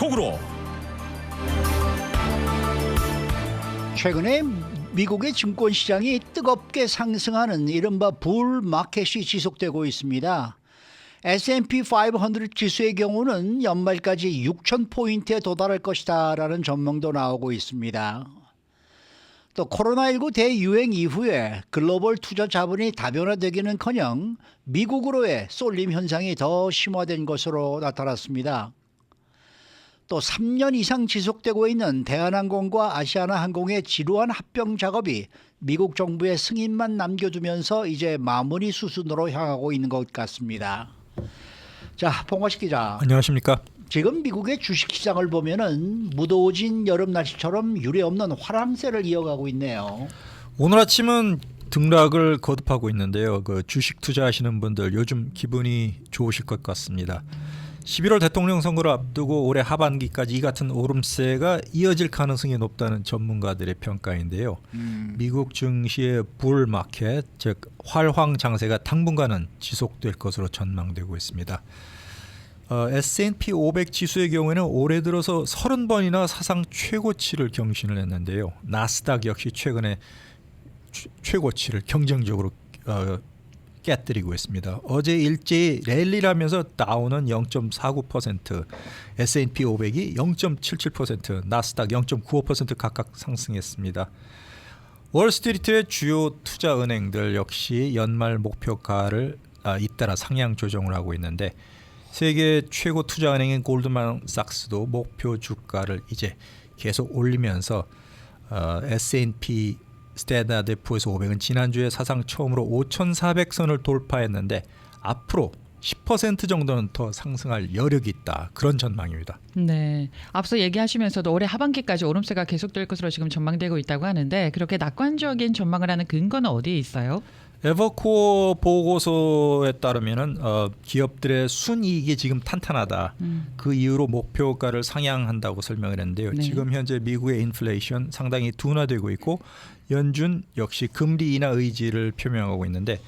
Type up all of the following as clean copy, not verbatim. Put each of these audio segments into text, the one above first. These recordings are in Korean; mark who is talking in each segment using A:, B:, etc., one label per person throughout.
A: 속으로.
B: 최근에 미국의 증권시장이 뜨겁게 상승하는 이른바 불 마켓이 지속되고 있습니다. S&P 500 지수의 경우는 연말까지 6,000포인트에 도달할 것이다 라는 전망도 나오고 있습니다. 또 코로나19 대유행 이후에 글로벌 투자 자본이 다변화되기는커녕 미국으로의 쏠림 현상이 더 심화된 것으로 나타났습니다. 또 3년 이상 지속되고 있는 대한항공과 아시아나항공의 지루한 합병 작업이 미국 정부의 승인만 남겨두면서 이제 마무리 수순으로 향하고 있는 것 같습니다. 자, 봉화식 기자.
C: 안녕하십니까?
B: 지금 미국의 주식시장을 보면은 무더워진 여름 날씨처럼 유례없는 화랑세를 이어가고 있네요.
C: 오늘 아침은 등락을 거듭하고 있는데요. 그 주식 투자하시는 분들 요즘 기분이 좋으실 것 같습니다. 11월 대통령 선거를 앞두고 올해 하반기까지 이 같은 오름세가 이어질 가능성이 높다는 전문가들의 평가인데요. 미국 증시의 불 마켓, 즉 활황 장세가 당분간은 지속될 것으로 전망되고 있습니다. S&P 500 지수의 경우에는 올해 들어서 30번이나 사상 최고치를 경신을 했는데요. 나스닥 역시 최근에 최고치를 경쟁적으로 깨뜨리고 있습니다. 어제 일제히 랠리를 하면서 다우는 0.49%, S&P 500이 0.77%, 나스닥 0.95% 각각 상승했습니다. 월스트리트의 주요 투자 은행들 역시 연말 목표가를 잇따라 상향 조정을 하고 있는데 세계 최고 투자 은행인 골드만삭스도 목표 주가를 이제 계속 올리면서 S&P 스탠다드 푸어스 500은 지난주에 사상 처음으로 5,400선을 돌파했는데 앞으로 10% 정도는 더 상승할 여력이 있다. 그런 전망입니다.
D: 네, 앞서 얘기하시면서도 올해 하반기까지 오름세가 계속될 것으로 지금 전망되고 있다고 하는데 그렇게 낙관적인 전망을 하는 근거는 어디에 있어요?
C: 에버코어 보고서에 따르면은 기업들의 순이익이 지금 탄탄하다. 그 이후로 목표가를 상향한다고 설명을 했는데요.
D: 네.
C: 지금 현재 미국의 인플레이션 상당히 둔화되고 있고 연준 역시 금리 인하 의지를 표명하고 있는데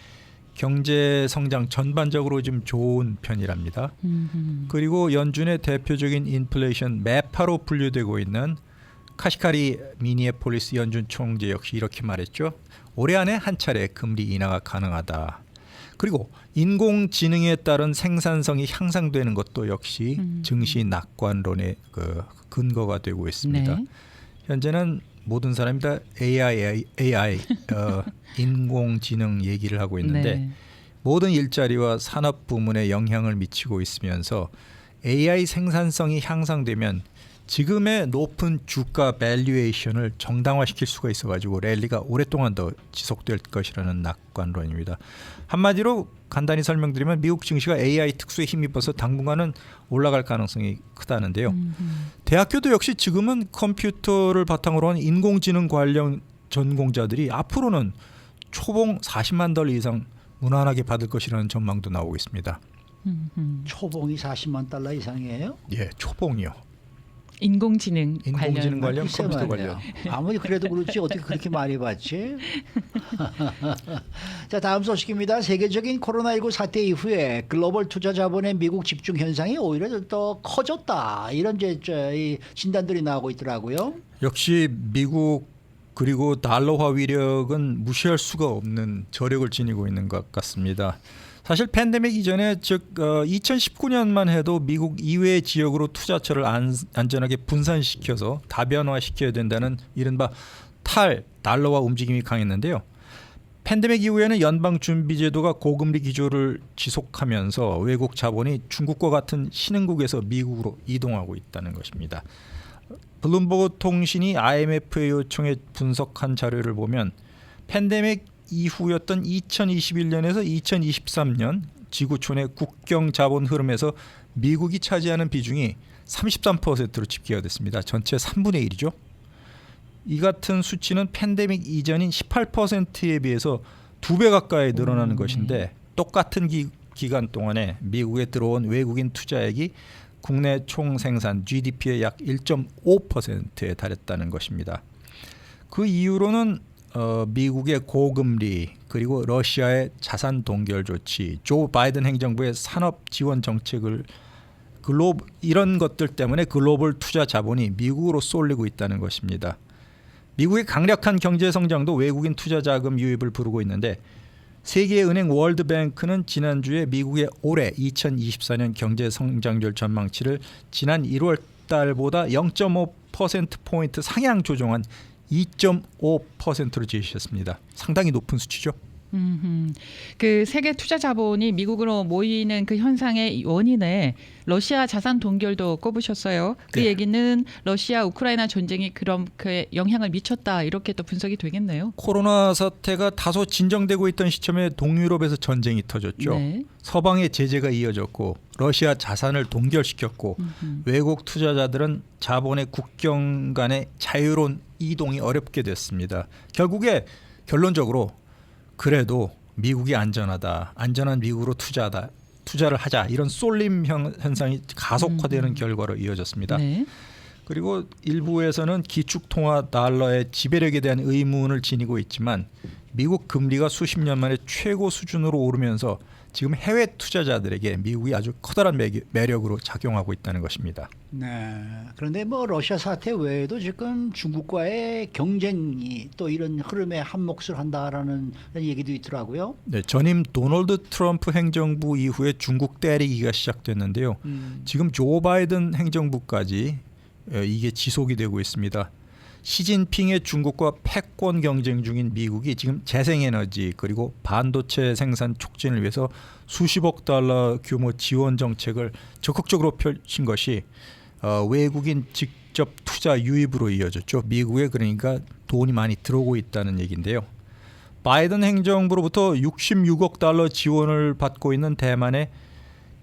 C: 경제 성장 전반적으로 좀 좋은 편이랍니다. 그리고 연준의 대표적인 인플레이션 매파로 분류되고 있는 카시카리 미니애폴리스 연준 총재 역시 이렇게 말했죠. 올해 안에 한 차례 금리 인하가 가능하다. 그리고 인공지능에 따른 생산성이 향상되는 것도 역시 증시 낙관론의 그 근거가 되고 있습니다.
D: 네.
C: 현재는 모든 사람이 다 AI 인공지능 얘기를 하고 있는데
D: 네.
C: 모든 일자리와 산업 부문에 영향을 미치고 있으면서 AI 생산성이 향상되면 지금의 높은 주가 밸류에이션을 정당화시킬 수가 있어가지고 랠리가 오랫동안 더 지속될 것이라는 낙관론입니다. 한마디로 간단히 설명드리면 미국 증시가 AI 특수에 힘입어서 당분간은 올라갈 가능성이 크다는데요. 대학교도 역시 지금은 컴퓨터를 바탕으로 한 인공지능 관련 전공자들이 앞으로는 초봉 40만 달러 이상 무난하게 받을 것이라는 전망도 나오고 있습니다.
B: 초봉이 40만 달러 이상이에요?
C: 예, 초봉이요.
D: 인공지능
C: 관련
B: 글쎄
C: 컴퓨터
B: 말이야.
C: 관련.
B: 아무리 그래도 그렇지 어떻게 그렇게 많이 받지? 자, 다음 소식입니다. 세계적인 코로나19 사태 이후에 글로벌 투자 자본의 미국 집중 현상이 오히려 더 커졌다. 이런 이 진단들이 나오고 있더라고요.
C: 역시 미국 그리고 달러화 위력은 무시할 수가 없는 저력을 지니고 있는 것 같습니다. 사실 팬데믹 이전에 즉 2019년만 해도 미국 이외의 지역으로 투자처를 안전하게 분산시켜서 다변화시켜야 된다는 이른바 달러화 움직임이 강했는데요. 팬데믹 이후에는 연방준비제도가 고금리 기조를 지속하면서 외국 자본이 중국과 같은 신흥국에서 미국으로 이동하고 있다는 것입니다. 블룸버그 통신이 IMF의 요청에 분석한 자료를 보면 팬데믹 이후였던 2021년에서 2023년 지구촌의 국경 자본 흐름에서 미국이 차지하는 비중이 33%로 집계가 됐습니다. 전체 3분의 1이죠. 이 같은 수치는 팬데믹 이전인 18%에 비해서 2배 가까이 늘어나는 것인데 똑같은 기간 동안에 미국에 들어온 외국인 투자액이 국내 총생산 GDP의 약 1.5%에 달했다는 것입니다. 그 이유로는 미국의 고금리 그리고 러시아의 자산 동결 조치, 조 바이든 행정부의 산업 지원 정책을 이런 것들 때문에 글로벌 투자 자본이 미국으로 쏠리고 있다는 것입니다. 미국의 강력한 경제 성장도 외국인 투자 자금 유입을 부르고 있는데 세계은행 월드뱅크는 지난주에 미국의 올해 2024년 경제 성장률 전망치를 지난 1월 달보다 0.5%포인트 상향 조정한 2.5%로 제시했습니다. 상당히 높은 수치죠.
D: 그 세계 투자 자본이 미국으로 모이는 그 현상의 원인에 러시아 자산 동결도 꼽으셨어요. 그
C: 네.
D: 얘기는 러시아 우크라이나 전쟁이 그렇게 영향을 미쳤다 이렇게 또 분석이 되겠네요.
C: 코로나 사태가 다소 진정되고 있던 시점에 동유럽에서 전쟁이 터졌죠.
D: 네.
C: 서방의 제재가 이어졌고 러시아 자산을 동결시켰고 외국 투자자들은 자본의 국경 간의 자유로운 이동이 어렵게 됐습니다. 결론적으로 그래도 미국이 안전하다. 안전한 미국으로 투자를 하자. 이런 쏠림 현상이 가속화되는 결과로 이어졌습니다.
D: 네.
C: 그리고 일부에서는 기축통화 달러의 지배력에 대한 의문을 지니고 있지만 미국 금리가 수십 년 만에 최고 수준으로 오르면서 지금 해외 투자자들에게 미국이 아주 커다란 매력으로 작용하고 있다는 것입니다.
B: 네. 그런데 뭐 러시아 사태 외에도 지금 중국과의 경쟁이 또 이런 흐름에 한몫을 한다라는 얘기도 있더라고요.
C: 네, 전임 도널드 트럼프 행정부 이후에 중국 때리기가 시작됐는데요. 지금 조 바이든 행정부까지 이게 지속이 되고 있습니다. 시진핑의 중국과 패권 경쟁 중인 미국이 지금 재생에너지 그리고 반도체 생산 촉진을 위해서 수십억 달러 규모 지원 정책을 적극적으로 펼친 것이 외국인 직접 투자 유입으로 이어졌죠. 미국에 그러니까 돈이 많이 들어오고 있다는 얘기인데요. 바이든 행정부로부터 66억 달러 지원을 받고 있는 대만의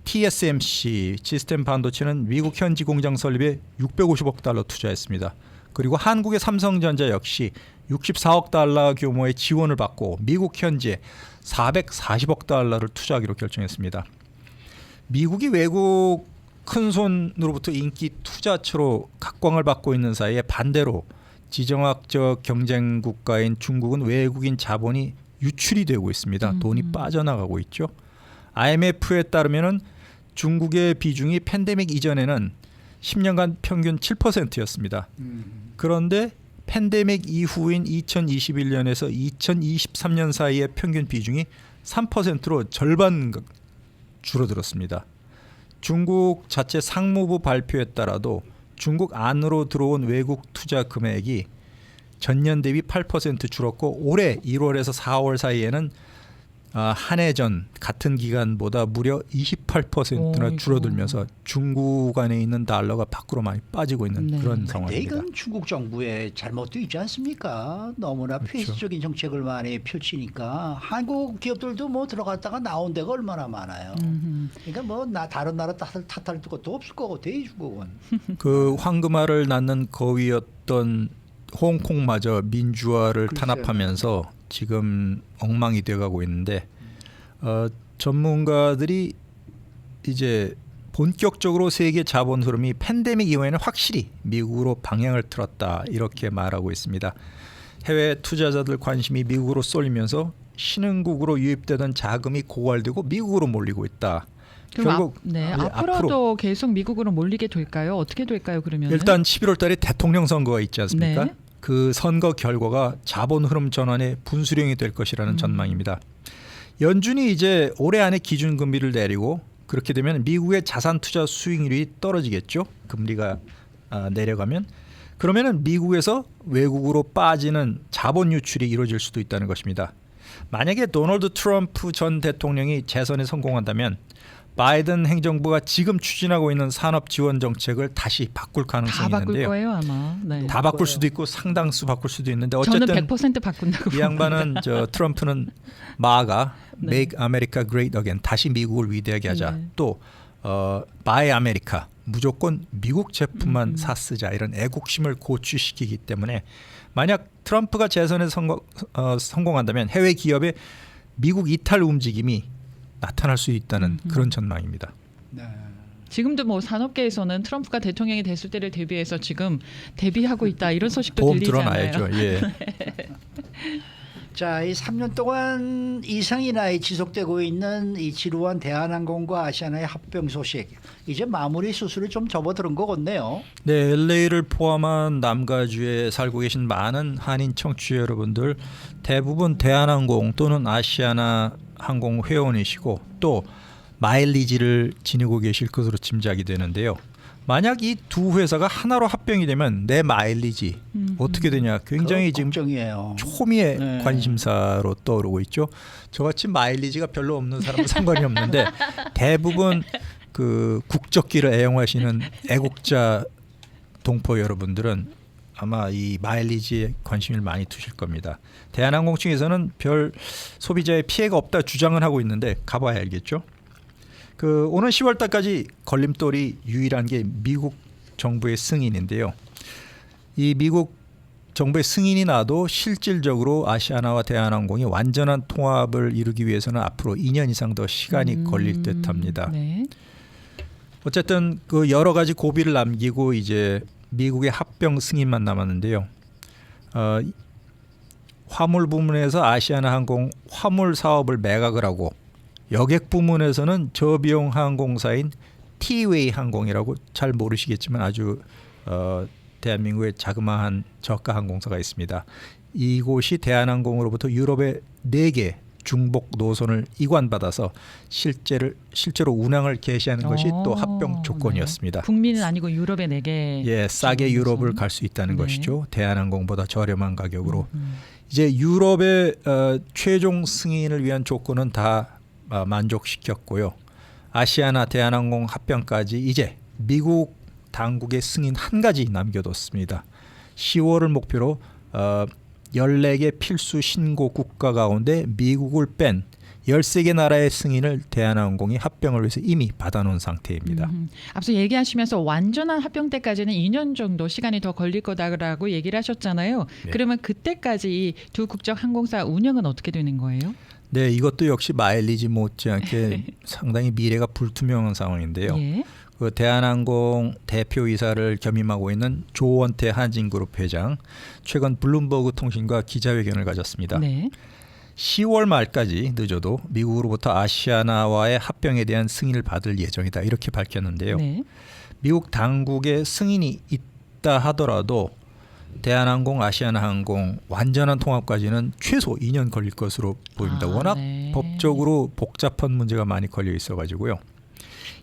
C: TSMC 시스템 반도체는 미국 현지 공장 설립에 650억 달러 투자했습니다. 그리고 한국의 삼성전자 역시 64억 달러 규모의 지원을 받고 미국 현지에 440억 달러를 투자하기로 결정했습니다. 미국이 외국 큰손으로부터 인기 투자처로 각광을 받고 있는 사이에 반대로 지정학적 경쟁 국가인 중국은 외국인 자본이 유출이 되고 있습니다. 돈이 빠져나가고 있죠. IMF에 따르면은 중국의 비중이 팬데믹 이전에는 10년간 평균 7%였습니다. 그런데 팬데믹 이후인 2021년에서 2023년 사이의 평균 비중이 3%로 절반 줄어들었습니다. 중국 자체 상무부 발표에 따라도 중국 안으로 들어온 외국 투자 금액이 전년 대비 8% 줄었고 올해 1월에서 4월 사이에는 한 해 전 같은 기간보다 무려 28%나 줄어들면서 중국 안에 있는 달러가 밖으로 많이 빠지고 있는
D: 네.
C: 그런
B: 근데
C: 상황입니다.
B: 이건 중국 정부의 잘못도 있지 않습니까? 너무나
C: 그렇죠.
B: 폐쇄적인 정책을 많이 펼치니까 한국 기업들도 뭐 들어갔다가 나온 데가 얼마나 많아요. 그러니까 뭐 다른 나라 탓할 것도 없을 거고 대중국은.
C: 그 황금알을 낳는 거위였던 홍콩마저 민주화를
B: 글쎄요.
C: 탄압하면서 지금 엉망이 돼가고 있는데 전문가들이 이제 본격적으로 세계 자본 흐름이 팬데믹 이후에는 확실히 미국으로 방향을 틀었다 이렇게 말하고 있습니다. 해외 투자자들 관심이 미국으로 쏠리면서 신흥국으로 유입되던 자금이 고갈되고 미국으로 몰리고 있다.
D: 그럼 앞으로도 계속 미국으로 몰리게 될까요? 어떻게 될까요? 그러면
C: 일단 11월 달에 대통령 선거가 있지 않습니까?
D: 네.
C: 그 선거 결과가 자본 흐름 전환의 분수령이 될 것이라는 전망입니다. 연준이 이제 올해 안에 기준금리를 내리고 그렇게 되면 미국의 자산 투자 수익률이 떨어지겠죠. 금리가 내려가면. 그러면은 미국에서 외국으로 빠지는 자본 유출이 이루어질 수도 있다는 것입니다. 만약에 도널드 트럼프 전 대통령이 재선에 성공한다면 바이든 행정부가 지금 추진하고 있는 산업 지원 정책을 다시 바꿀 가능성이
D: 다 바꿀
C: 있는데요.
D: 거예요 아마. 네.
C: 다 바꿀 수도 있고 상당수 바꿀 수도 있는데 어쨌든
D: 저는 100% 바꾼다고
C: 이 양반은 트럼프는 마가
D: 네.
C: Make America Great Again 다시 미국을 위대하게 하자.
D: 네.
C: 또 Buy America 무조건 미국 제품만 사 쓰자 이런 애국심을 고취시키기 때문에 만약 트럼프가 재선에 성공한다면 해외 기업의 미국 이탈 움직임이 나타날 수 있다는 그런 전망입니다.
B: 네.
D: 지금도 뭐 산업계에서는 트럼프가 대통령이 됐을 때를 대비해서 지금 대비하고 있다 이런 소식도
C: 보험
D: 들리잖아요.
C: 드러나야죠. 예.
B: 자, 이 3년 동안 이상이나 지속되고 있는 이 지루한 대한항공과 아시아나의 합병 소식, 이제 마무리 수술을 좀 접어드는 것 같네요.
C: 네, LA를 포함한 남가주에 살고 계신 많은 한인 청취자 여러분들 대부분 대한항공 또는 아시아나 항공 회원이시고 또 마일리지를 지니고 계실 것으로 짐작이 되는데요. 만약 이 두 회사가 하나로 합병이 되면 내 마일리지 어떻게 되냐 굉장히 지금
B: 걱정이에요.
C: 초미의
B: 네.
C: 관심사로 떠오르고 있죠. 저같이 마일리지가 별로 없는 사람은 상관이 없는데 대부분 그 국적기를 애용하시는 애국자 동포 여러분들은 아마 이 마일리지에 관심을 많이 두실 겁니다. 대한항공 측에서는 별 소비자의 피해가 없다 주장은 하고 있는데 가봐야 알겠죠. 그 오는 10월 달까지 걸림돌이 유일한 게 미국 정부의 승인인데요. 이 미국 정부의 승인이 나도 실질적으로 아시아나와 대한항공이 완전한 통합을 이루기 위해서는 앞으로 2년 이상 더 시간이 걸릴 듯합니다.
D: 네.
C: 어쨌든 그 여러 가지 고비를 남기고 이제 미국의 합병 승인만 남았는데요. 화물 부문에서 아시아나항공 화물 사업을 매각을 하고 여객 부문에서는 저비용 항공사인 T-웨이 항공이라고 잘 모르시겠지만 아주 대한민국의 자그마한 저가 항공사가 있습니다. 이곳이 대한항공으로부터 유럽의 4개 중복 노선을 이관받아서 실제로 운항을 개시하는 것이 또 합병 조건이었습니다.
D: 네. 북미는 아니고 유럽의 4개.
C: 예, 싸게 유럽을 갈 수 있다는
D: 네.
C: 것이죠. 대한항공보다 저렴한 가격으로. 이제 유럽의 최종 승인을 위한 조건은 다 만족시켰고요. 아시아나 대한항공 합병까지 이제 미국 당국의 승인 한 가지 남겨뒀습니다. 10월을 목표로 14개 필수 신고 국가 가운데 미국을 뺀 13개 나라의 승인을 대한항공이 합병을 위해서 이미 받아놓은 상태입니다.
D: 앞서 얘기하시면서 완전한 합병 때까지는 2년 정도 시간이 더 걸릴 거다라고 얘기를 하셨잖아요.
C: 네.
D: 그러면 그때까지 이 두 국적 항공사 운영은 어떻게 되는 거예요?
C: 네, 이것도 역시 마일리지 못지않게 상당히 미래가 불투명한 상황인데요.
D: 예.
C: 그 대한항공 대표이사를 겸임하고 있는 조원태 한진그룹 회장 최근 블룸버그 통신과 기자회견을 가졌습니다.
D: 네.
C: 10월 말까지 늦어도 미국으로부터 아시아나와의 합병에 대한 승인을 받을 예정이다 이렇게 밝혔는데요.
D: 네.
C: 미국 당국의 승인이 있다 하더라도 대한항공, 아시아나항공 완전한 통합까지는 최소 2년 걸릴 것으로 보입니다. 워낙
D: 네.
C: 법적으로 복잡한 문제가 많이 걸려 있어가지고요.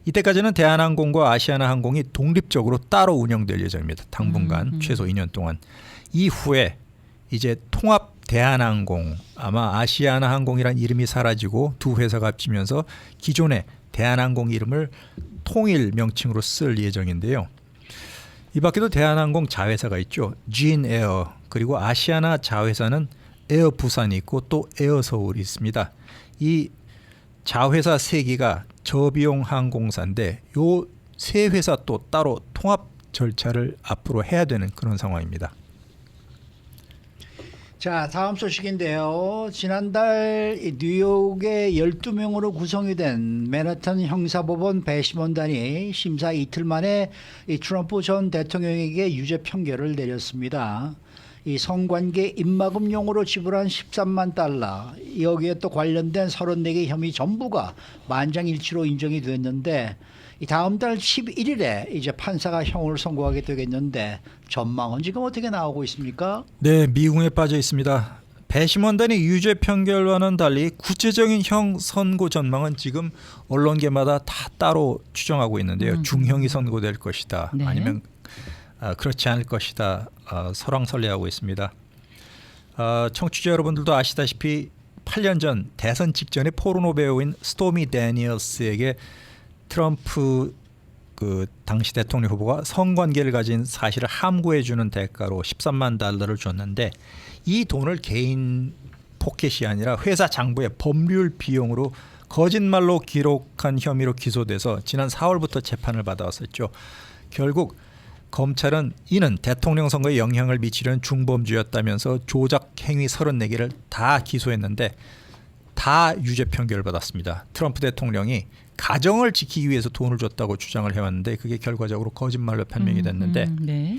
C: 이때까지는 대한항공과 아시아나항공이 독립적으로 따로 운영될 예정입니다. 당분간 최소 2년 동안. 이후에 이제 통합 대한항공, 아마 아시아나항공이란 이름이 사라지고 두 회사가 합치면서 기존의 대한항공 이름을 통일 명칭으로 쓸 예정인데요. 이 밖에도 대한항공 자회사가 있죠. 진에어, 그리고 아시아나 자회사는 에어 부산이 있고 또 에어 서울이 있습니다. 이 자회사 3개가 저비용 항공사인데 요 세 회사 또 따로 통합 절차를 앞으로 해야 되는 그런 상황입니다.
B: 자, 다음 소식인데요. 지난달 이 뉴욕의 12명으로 구성이 된 맨하탄 형사법원 배심원단이 심사 이틀 만에 이 트럼프 전 대통령에게 유죄 판결을 내렸습니다. 이 성관계 입막음용으로 지불한 13만 달러, 여기에 또 관련된 34개 혐의 전부가 만장일치로 인정이 됐는데 이 다음 달 11일에 이제 판사가 형을 선고하게 되겠는데 전망은 지금 어떻게 나오고 있습니까?
C: 네, 미궁에 빠져 있습니다. 배심원단의 유죄 판결과는 달리 구체적인 형 선고 전망은 지금 언론계마다 다 따로 추정하고 있는데요. 중형이 선고될 것이다.
D: 네.
C: 아니면 그렇지 않을 것이다. 설왕설래하고 있습니다. 청취자 여러분들도 아시다시피 8년 전 대선 직전에 포르노 배우인 스토미 데니얼스에게 트럼프 그 당시 대통령 후보가 성관계를 가진 사실을 함구해 주는 대가로 13만 달러를 줬는데 이 돈을 개인 포켓이 아니라 회사 장부의 법률 비용으로 거짓말로 기록한 혐의로 기소돼서 지난 4월부터 재판을 받아왔었죠. 결국 검찰은 이는 대통령 선거에 영향을 미치려는 중범죄였다면서 조작 행위 34개를 다 기소했는데 다 유죄 판결을 받았습니다. 트럼프 대통령이 가정을 지키기 위해서 돈을 줬다고 주장을 해왔는데 그게 결과적으로 거짓말로 판명이 됐는데
D: 네.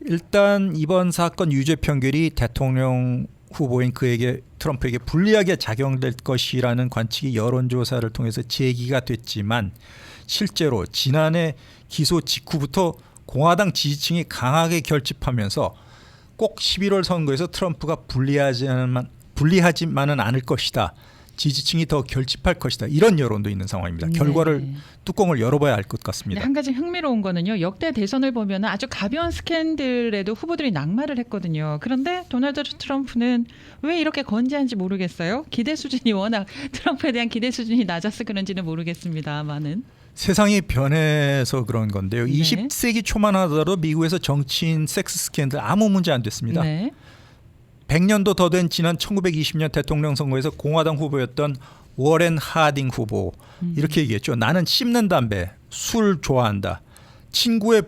C: 일단 이번 사건 유죄 판결이 대통령 후보인 트럼프에게 불리하게 작용될 것이라는 관측이 여론조사를 통해서 제기가 됐지만 실제로 지난해 기소 직후부터 공화당 지지층이 강하게 결집하면서 꼭 11월 선거에서 트럼프가 불리하지만은 않을 것이다. 지지층이 더 결집할 것이다. 이런 여론도 있는 상황입니다. 결과를 뚜껑을 열어봐야 알 것 같습니다.
D: 한 가지 흥미로운 거는요. 역대 대선을 보면 아주 가벼운 스캔들에도 후보들이 낙마를 했거든요. 그런데 도널드 트럼프는 왜 이렇게 건재한지 모르겠어요. 기대 수준이 워낙 트럼프에 대한 기대 수준이 낮아서 그런지는 모르겠습니다만은.
C: 세상이 변해서 그런 건데요.
D: 네.
C: 20세기 초만 하더라도 미국에서 정치인 섹스 스캔들 아무 문제 안 됐습니다.
D: 네.
C: 100년도 더 된 지난 1920년 대통령 선거에서 공화당 후보였던 워렌 하딩 후보 이렇게 얘기했죠. 나는 씹는 담배, 술 좋아한다. 친구의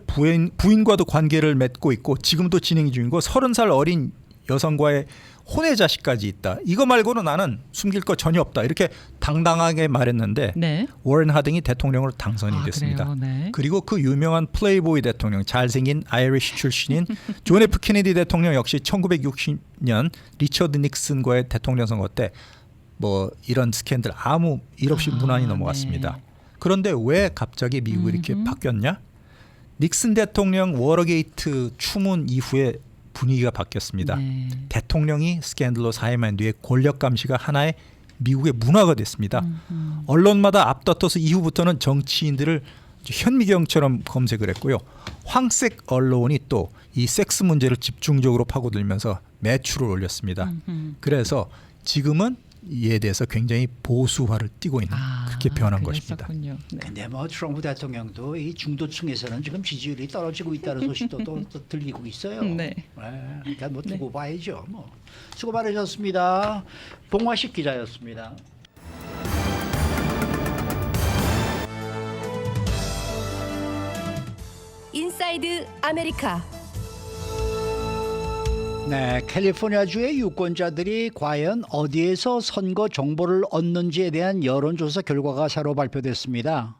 C: 부인과도 관계를 맺고 있고 지금도 진행 중이고 30살 어린 여성과의 혼외 자식까지 있다. 이거 말고는 나는 숨길 거 전혀 없다. 이렇게 당당하게 말했는데
D: 네.
C: 워렌 하딩이 대통령으로 당선이 됐습니다.
D: 그래요? 네.
C: 그리고 그 유명한 플레이보이 대통령, 잘생긴 아이리시 출신인 존 F 케네디 대통령 역시 1960년 리처드 닉슨과의 대통령 선거 때 뭐 이런 스캔들 아무 일 없이 무난히 넘어갔습니다.
D: 네.
C: 그런데 왜 갑자기 미국이 이렇게 바뀌었냐? 닉슨 대통령 워터게이트 추문 이후에 분위기가 바뀌었습니다.
D: 네.
C: 대통령이 스캔들로 사임한 뒤에 권력 감시가 하나의 미국의 문화가 됐습니다. 언론마다 앞다퉈서 이후부터는 정치인들을 현미경처럼 검색을 했고요. 황색 언론이 또 이 섹스 문제를 집중적으로 파고들면서 매출을 올렸습니다. 그래서 지금은 이에 대해서 굉장히 보수화를 띠고 있는 그렇게 변한 것입니다.
D: 네.
B: 근데 뭐 트럼프 대통령도 이 중도층에서는 지금 지지율이 떨어지고 있다는 소식도 또 들리고 있어요.
D: 네.
B: 그러니까 뭐 두고 봐야죠. 뭐 수고 많으셨습니다. 봉화식 기자였습니다.
A: 인사이드 아메리카.
B: 네, 캘리포니아주의 유권자들이 과연 어디에서 선거 정보를 얻는지에 대한 여론조사 결과가 새로 발표됐습니다.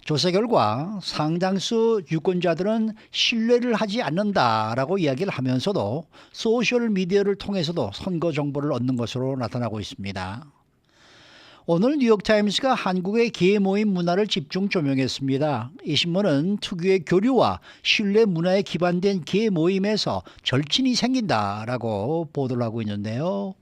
B: 조사 결과 상당수 유권자들은 신뢰를 하지 않는다라고 이야기를 하면서도 소셜미디어를 통해서도 선거 정보를 얻는 것으로 나타나고 있습니다. 오늘 뉴욕타임스가 한국의 개 모임 문화를 집중 조명했습니다. 이 신문은 특유의 교류와 신뢰 문화에 기반된 개 모임에서 절친이 생긴다라고 보도를 하고 있는데요.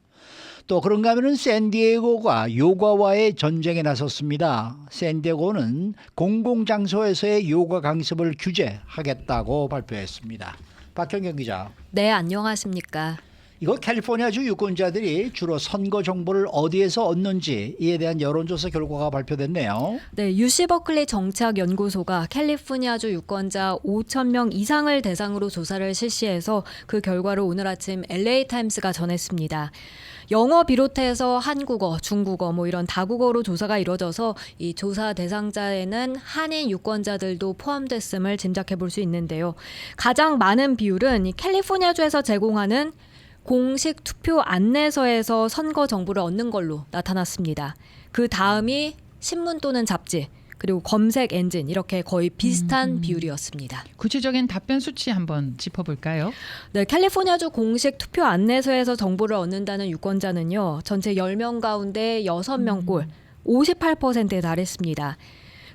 B: 또 그런가 하면 샌디에고가 요가와의 전쟁에 나섰습니다. 샌디에고는 공공장소에서의 요가 강습을 규제하겠다고 발표했습니다. 박현경 기자.
A: 네, 안녕하십니까.
B: 이거 캘리포니아주 유권자들이 주로 선거 정보를 어디에서 얻는지에 대한 여론조사 결과가 발표됐네요.
A: 네, UC 버클리 정치학연구소가 캘리포니아주 유권자 5,000명 이상을 대상으로 조사를 실시해서 그 결과를 오늘 아침 LA 타임스가 전했습니다. 영어 비롯해서 한국어, 중국어 뭐 이런 다국어로 조사가 이루어져서 이 조사 대상자에는 한인 유권자들도 포함됐음을 짐작해 볼 수 있는데요. 가장 많은 비율은 이 캘리포니아주에서 제공하는 공식 투표 안내서에서 선거 정보를 얻는 걸로 나타났습니다. 그 다음이 신문 또는 잡지, 그리고 검색 엔진 이렇게 거의 비슷한 비율이었습니다.
D: 구체적인 답변 수치 한번 짚어볼까요?
A: 네, 캘리포니아주 공식 투표 안내서에서 정보를 얻는다는 유권자는요. 전체 10명 가운데 6명꼴 58%에 달했습니다.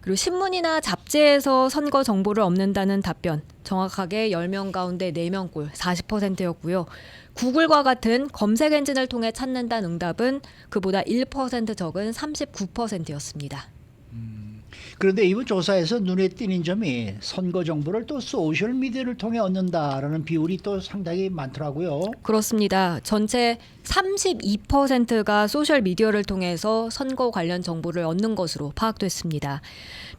A: 그리고 신문이나 잡지에서 선거 정보를 얻는다는 답변 정확하게 10명 가운데 4명꼴 40%였고요. 구글과 같은 검색 엔진을 통해 찾는다는 응답은 그보다 1% 적은 39%였습니다.
B: 그런데 이번 조사에서 눈에 띄는 점이 선거 정보를 또 소셜미디어를 통해 얻는다라는 비율이 또 상당히 많더라고요.
A: 그렇습니다. 전체 32%가 소셜미디어를 통해서 선거 관련 정보를 얻는 것으로 파악됐습니다.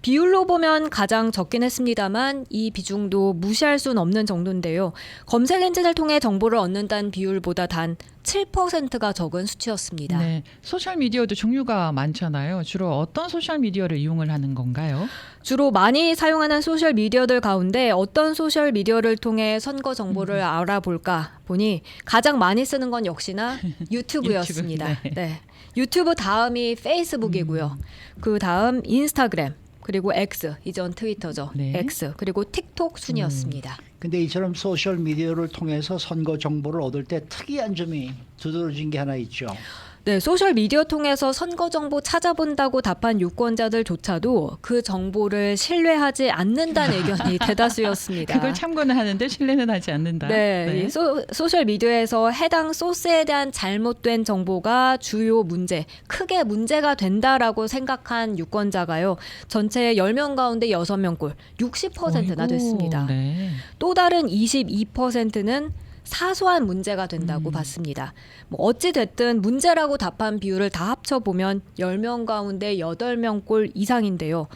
A: 비율로 보면 가장 적긴 했습니다만 이 비중도 무시할 수는 없는 정도인데요. 검색 엔진을 통해 정보를 얻는다는 비율보다 단 7%가 적은 수치였습니다.
D: 네, 소셜 미디어도 종류가 많잖아요. 주로 어떤 소셜 미디어를 이용을 하는 건가요?
A: 주로 많이 사용하는 소셜 미디어들 가운데 어떤 소셜 미디어를 통해 선거 정보를 알아볼까 보니 가장 많이 쓰는 건 역시나 유튜브였습니다.
D: 유튜브,
A: 네. 유튜브 다음이 페이스북이고요. 그 다음 인스타그램, 그리고 X, 이전 트위터죠.
D: 네.
A: X, 그리고 틱톡 순이었습니다.
B: 근데 이처럼 소셜 미디어를 통해서 선거 정보를 얻을 때 특이한 점이 두드러진 게 하나 있죠.
A: 네, 소셜 미디어 통해서 선거 정보 찾아본다고 답한 유권자들조차도 그 정보를 신뢰하지 않는다는 의견이 대다수였습니다.
D: 그걸 참고는 하는데 신뢰는 하지 않는다.
A: 네, 이 소셜 미디어에서 해당 소스에 대한 잘못된 정보가 주요 문제, 크게 문제가 된다라고 생각한 유권자가요. 전체 10명 가운데 6명꼴, 60%나 됐습니다.
D: 네.
A: 또 다른 22%는 사소한 문제가 된다고 봤습니다. 뭐 어찌 됐든 문제라고 답한 비율을 다 합쳐보면 10명 가운데 8명꼴 이상인데요.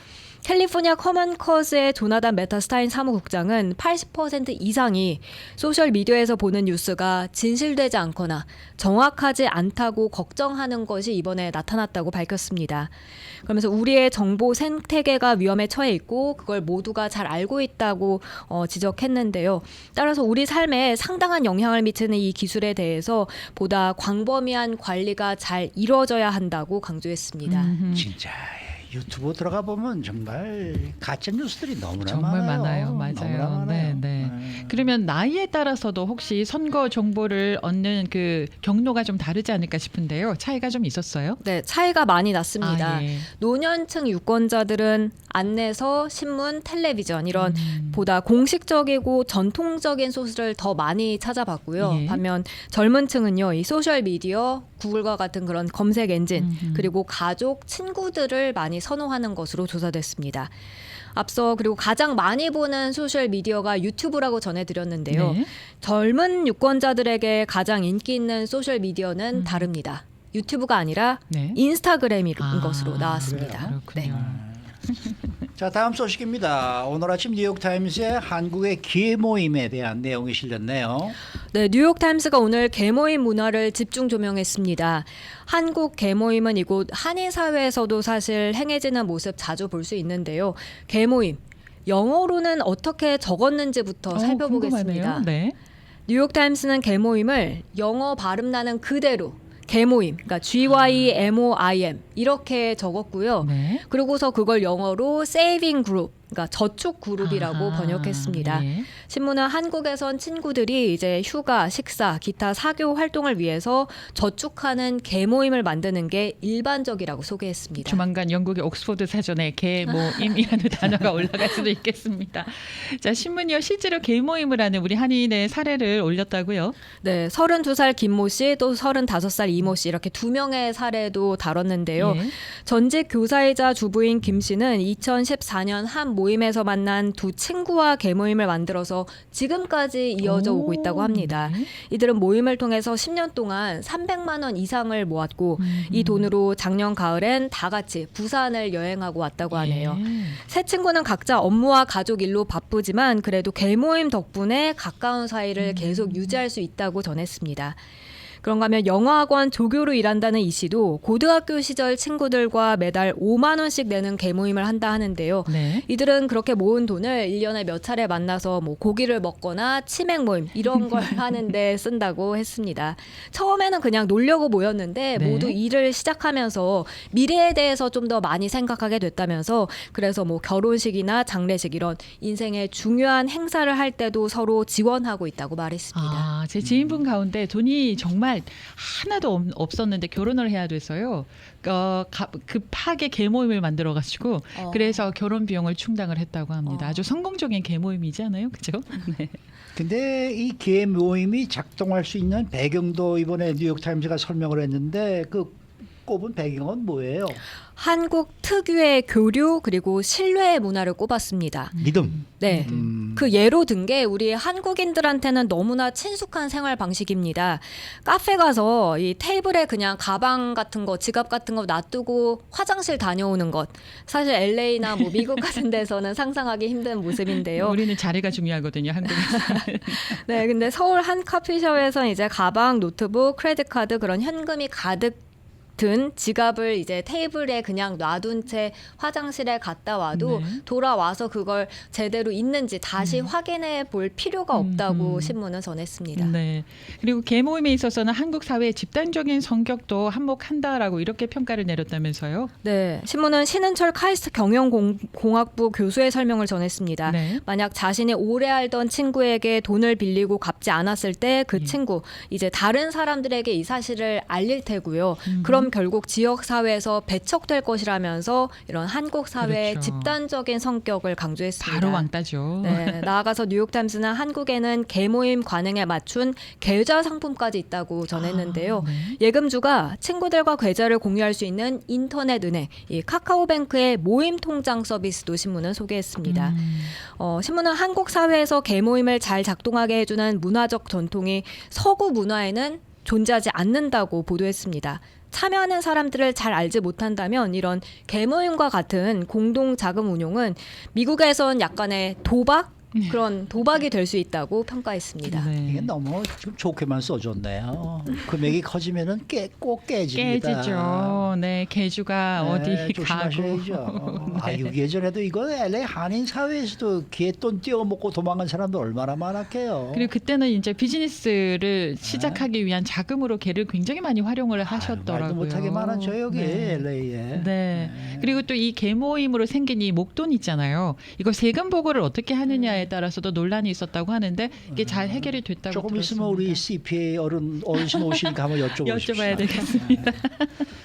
A: 캘리포니아 커먼커즈의 조나단 메타스타인 사무국장은 80% 이상이 소셜미디어에서 보는 뉴스가 진실되지 않거나 정확하지 않다고 걱정하는 것이 이번에 나타났다고 밝혔습니다. 그러면서 우리의 정보 생태계가 위험에 처해 있고 그걸 모두가 잘 알고 있다고 지적했는데요. 따라서 우리 삶에 상당한 영향을 미치는 이 기술에 대해서 보다 광범위한 관리가 잘 이루어져야 한다고 강조했습니다.
B: 진짜 유튜브 들어가 보면 정말 가짜 뉴스들이 너무나
D: 정말 많아요.
B: 너무나
D: 맞아요.
B: 많아요.
D: 네, 네. 그러면 나이에 따라서도 혹시 선거 정보를 얻는 그 경로가 좀 다르지 않을까 싶은데요. 차이가 좀 있었어요?
A: 네, 차이가 많이 났습니다.
D: 아, 예.
A: 노년층 유권자들은 안내서, 신문, 텔레비전 이런 보다 공식적이고 전통적인 소스를 더 많이 찾아봤고요.
D: 예.
A: 반면 젊은 층은요, 이 소셜 미디어, 구글과 같은 그런 검색 엔진 그리고 가족, 친구들을 많이 선호하는 것으로 조사됐습니다. 앞서 그리고 가장 많이 보는 소셜 미디어가 유튜브라고 전해드렸는데요.
D: 네.
A: 젊은 유권자들에게 가장 인기 있는 소셜 미디어는 다릅니다. 유튜브가 아니라
D: 네.
A: 인스타그램인
D: 아,
A: 것으로 나왔습니다.
D: 그렇군요.
B: 자, 다음 소식입니다. 오늘 아침 뉴욕타임스에 한국의 기회 모임에 대한 내용이 실렸네요.
A: 네, 뉴욕타임스가 오늘 개모임 문화를 집중 조명했습니다. 한국 개모임은 이곳 한인 사회에서도 사실 행해지는 모습 자주 볼 수 있는데요. 개모임, 영어로는 어떻게 적었는지부터 살펴보겠습니다.
D: 궁금하네요. 네.
A: 뉴욕타임스는 개모임을 영어 발음 나는 그대로 개모임, 그러니까 GYMOIM 이렇게 적었고요.
D: 네.
A: 그러고서 그걸 영어로 Saving Group, 그러니까 저축 그룹이라고
D: 아하,
A: 번역했습니다.
D: 예.
A: 신문은 한국에선 친구들이 이제 휴가, 식사, 기타 사교 활동을 위해서 저축하는 개모임을 만드는 게 일반적이라고 소개했습니다.
D: 조만간 영국의 옥스퍼드 사전에 개모임이라는 단어가 올라갈 수도 있겠습니다. 자, 신문이요. 실제로 개모임을 하는 우리 한인의 사례를 올렸다고요?
A: 네, 32살 김모 씨, 또 35살 이모 씨 이렇게 두 명의 사례도 다뤘는데요.
D: 예.
A: 전직 교사이자 주부인 김 씨는 2014년 한 모임에서 만난 두 친구와 개모임을 만들어서 지금까지 이어져 오고 있다고 합니다.
D: 네.
A: 이들은 모임을 통해서 10년 동안 300만 원 이상을 모았고 이 돈으로 작년 가을엔 다 같이 부산을 여행하고 왔다고 하네요.
D: 예.
A: 세 친구는 각자 업무와 가족 일로 바쁘지만 그래도 개모임 덕분에 가까운 사이를 계속 유지할 수 있다고 전했습니다. 그런가 하면 영어학원 조교로 일한다는 이 씨도 고등학교 시절 친구들과 매달 5만 원씩 내는 개모임을 한다 하는데요.
D: 네.
A: 이들은 그렇게 모은 돈을 1년에 몇 차례 만나서 뭐 고기를 먹거나 치맥 모임 이런 걸 하는데 쓴다고 했습니다. 처음에는 그냥 놀려고 모였는데
D: 네.
A: 모두 일을 시작하면서 미래에 대해서 좀 더 많이 생각하게 됐다면서 그래서 뭐 결혼식이나 장례식 이런 인생의 중요한 행사를 할 때도 서로 지원하고 있다고 말했습니다.
D: 아, 제 지인분 가운데 돈이 정말 하나도 없었는데 결혼을 해야 돼서요. 급하게 개모임을 만들어가지고 그래서 결혼 비용을 충당을 했다고 합니다. 아주 성공적인 개모임이잖아요, 그죠? 네.
B: 근데 이 기회 모임이 작동할 수 있는 배경도 이번에 뉴욕타임스가 설명을 했는데 그 꼽은 배경은 뭐예요?
A: 한국 특유의 교류 그리고 신뢰의 문화를 꼽았습니다.
B: 믿음.
A: 네. 그 예로 든 게 우리 한국인들한테는 너무나 친숙한 생활 방식입니다. 카페 가서 이 테이블에 그냥 가방 같은 거, 지갑 같은 거 놔두고 화장실 다녀오는 것. 사실 LA나 뭐 미국 같은 데서는 상상하기 힘든 모습인데요.
D: 우리는 자리가 중요하거든요, 한국에서.
A: 네, 근데 서울 한 커피숍에서는 이제 가방, 노트북, 크레딧 카드 그런 현금이 가득 든 지갑을 이제 테이블에 그냥 놔둔 채 화장실에 갔다 와도
D: 네.
A: 돌아와서 그걸 제대로 있는지 다시 확인해 볼 필요가 없다고 신문은 전했습니다.
D: 네. 그리고 계모임에 있어서는 한국 사회의 집단적인 성격도 한몫한다라고 이렇게 평가를 내렸다면서요?
A: 네, 신문은 신은철 카이스트 경영공학부 교수의 설명을 전했습니다.
D: 네.
A: 만약 자신이 오래 알던 친구에게 돈을 빌리고 갚지 않았을 때 그
D: 예.
A: 친구 이제 다른 사람들에게 이 사실을 알릴 테고요. 그럼 결국 지역 사회에서 배척될 것이라면서 이런 한국 사회의
D: 그렇죠.
A: 집단적인 성격을 강조했습니다.
D: 바로 왕따죠.
A: 네, 나아가서 뉴욕타임스는 한국에는 계모임 관행에 맞춘 계좌 상품까지 있다고 전했는데요.
D: 아, 네.
A: 예금주가 친구들과 계좌를 공유할 수 있는 인터넷 은행, 이 카카오뱅크의 모임 통장 서비스도 신문은 소개했습니다. 신문은 한국 사회에서 계모임을 잘 작동하게 해주는 문화적 전통이 서구 문화에는 존재하지 않는다고 보도했습니다. 참여하는 사람들을 잘 알지 못한다면 이런 계모임과 같은 공동 자금 운용은 미국에선 약간의 그런 도박이 될 수 있다고 평가했습니다.
B: 이게
D: 네.
B: 너무 좀 좋게만 써줬네요. 금액이 커지면은 꼭 깨집니다.
D: 깨지죠. 네, 개주가 어디 가고.
B: 조심하셔야죠. 예전에도 이거 LA 한인 사회에서도 개돈 떼어먹고 도망간 사람들 얼마나 많았게요.
D: 그리고 그때는 이제 비즈니스를 시작하기 위한 자금으로 개를 굉장히 많이 활용을 하셨더라고요.
B: 말도 못하게 많았죠 여기
D: 네.
B: LA에.
D: 네. 그리고 또 이 계모임으로 생긴 이 목돈 있잖아요. 이거 세금 보고를 어떻게 하느냐에 따라서도 논란이 있었다고 하는데 이게 잘 해결이 됐다고
B: 조금 있으면
D: 들었습니다.
B: 우리 CPA 어르신 오시니까 한번 여쭤보십시오.
D: 여쭤봐야 되겠습니다.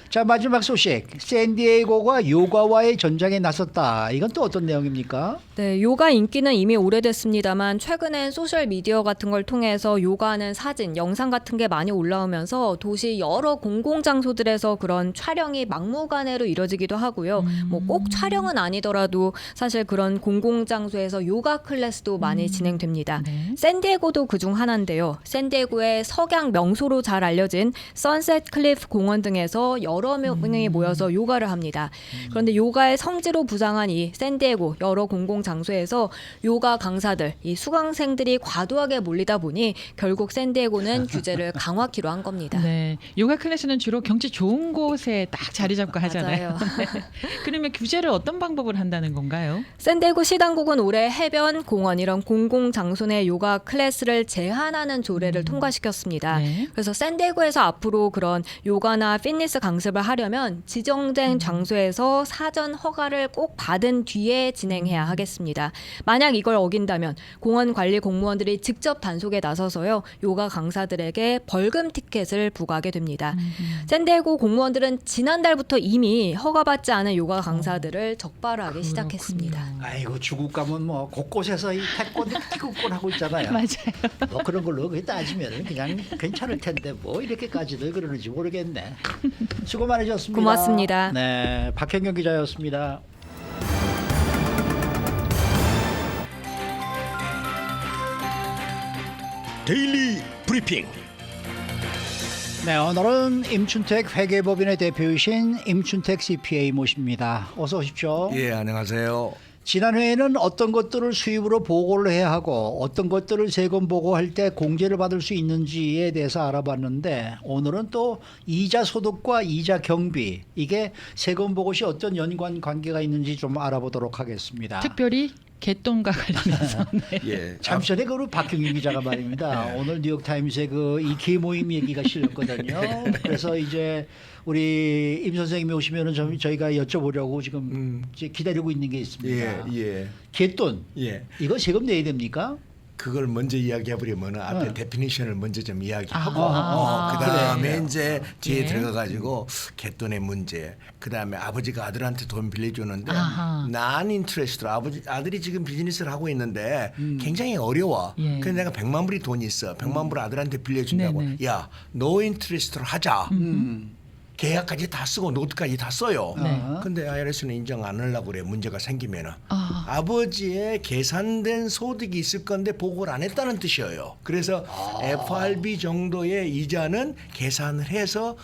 B: 자, 마지막 소식. 샌디에이고가 요가와의 전장에 나섰다. 이건 또 어떤 내용입니까?
A: 네, 요가 인기는 이미 오래됐습니다만 최근엔 소셜 미디어 같은 걸 통해서 요가하는 사진, 영상 같은 게 많이 올라오면서 도시 여러 공공장소들에서 그런 촬영이 막무가내로 이뤄지기도 하고요. 뭐 꼭 촬영은 아니더라도 사실 그런 공공장소에서 요가 클래스도 많이 진행됩니다.
D: 네.
A: 샌디에고도 그중 하나인데요. 샌디에고의 석양 명소로 잘 알려진 선셋 클리프 공원 등에서 여러 명이 모여서 요가를 합니다. 그런데 요가의 성지로 부상한 이 샌디에고 여러 공공장소에서 요가 강사들, 이 수강생들이 과도하게 몰리다 보니 결국 샌디에고는 규제를 강화키로 한 겁니다.
D: 네. 요가 클래스는 주로 경치 좋은 곳에 딱 자리 잡고 하잖아요.
A: 맞아요.
D: 그러면 규제를 어떤 방법을 한다는 건가요?
A: 샌디에고 시당국은 올해 해변, 공원 이런 공공장소 내 요가 클래스를 제한하는 조례를 통과시켰습니다.
D: 네.
A: 그래서 샌디에고에서 앞으로 그런 요가나 피트니스 강습을 하려면 지정된 장소에서 사전 허가를 꼭 받은 뒤에 진행해야 하겠습니다. 만약 이걸 어긴다면 공원 관리 공무원들이 직접 단속에 나서서요. 요가 강사들에게 벌금 티켓을 부과하게 됩니다. 샌디에고 공무원들은 지난달부터 이미 허가받지 않은 요가 강사들을 적발하기 시작했습니다.
B: 아이고 중국 가면 뭐 곳곳에서 이 태권권 하고 있잖아요.
D: 맞아요.
B: 뭐 그런 걸로 따지면 그냥 괜찮을 텐데 뭐 이렇게까지들 그러는지 모르겠네. 수고 많으셨습니다.
A: 고맙습니다.
B: 네, 박현경 기자였습니다.
E: 데일리 브리핑.
B: 네, 오늘은 임춘택 회계법인의 대표이신 임춘택 CPA 모십니다. 어서 오십시오.
E: 예, 안녕하세요.
B: 지난 회에는 어떤 것들을 수입으로 보고를 해야 하고 어떤 것들을 세금 보고할 때 공제를 받을 수 있는지에 대해서 알아봤는데 오늘은 또 이자 소득과 이자 경비 이게 세금 보고 시 어떤 연관 관계가 있는지 좀 알아보도록 하겠습니다.
D: 특별히 개돈과 관련해서. 네.
E: 예,
B: 잠시 전에 그 박형규 기자가 말입니다. 오늘 뉴욕타임스에 그 이 계모임 얘기가 실렸거든요. 그래서 이제 우리 임 선생님이 오시면은 저희가 여쭤보려고 지금 이제 기다리고 있는 게 있습니다.
E: 예.
B: 갯돈
E: 예.
B: 이거 세금 내야 됩니까?
E: 그걸 먼저 이야기해버리면 앞에 데피니션을 먼저 좀 이야기하고
B: 그래.
E: 그다음에 이제 뒤에
D: 예.
E: 들어가가지고 갯돈의 문제 그다음에 아버지가 아들한테 돈 빌려주는데
D: 아하.
E: 난 인트레스트로 아들이 지금 비즈니스를 하고 있는데 굉장히 어려워.
D: 예.
E: 그래서 내가 100만 불이 돈 있어. 100만 불 아들한테 빌려준다고.
D: 네네.
E: 야, 노 인트레스트로 하자. 계약까지 다 쓰고 노트까지 다 써요.
D: 네.
E: 근데 IRS는 인정 안 하려고 그래. 문제가 생기면은.
D: 아.
E: 아버지의 계산된 소득이 있을 건데 보고를 안 했다는 뜻이에요. 그래서 FRB 정도의 이자는 계산을 해서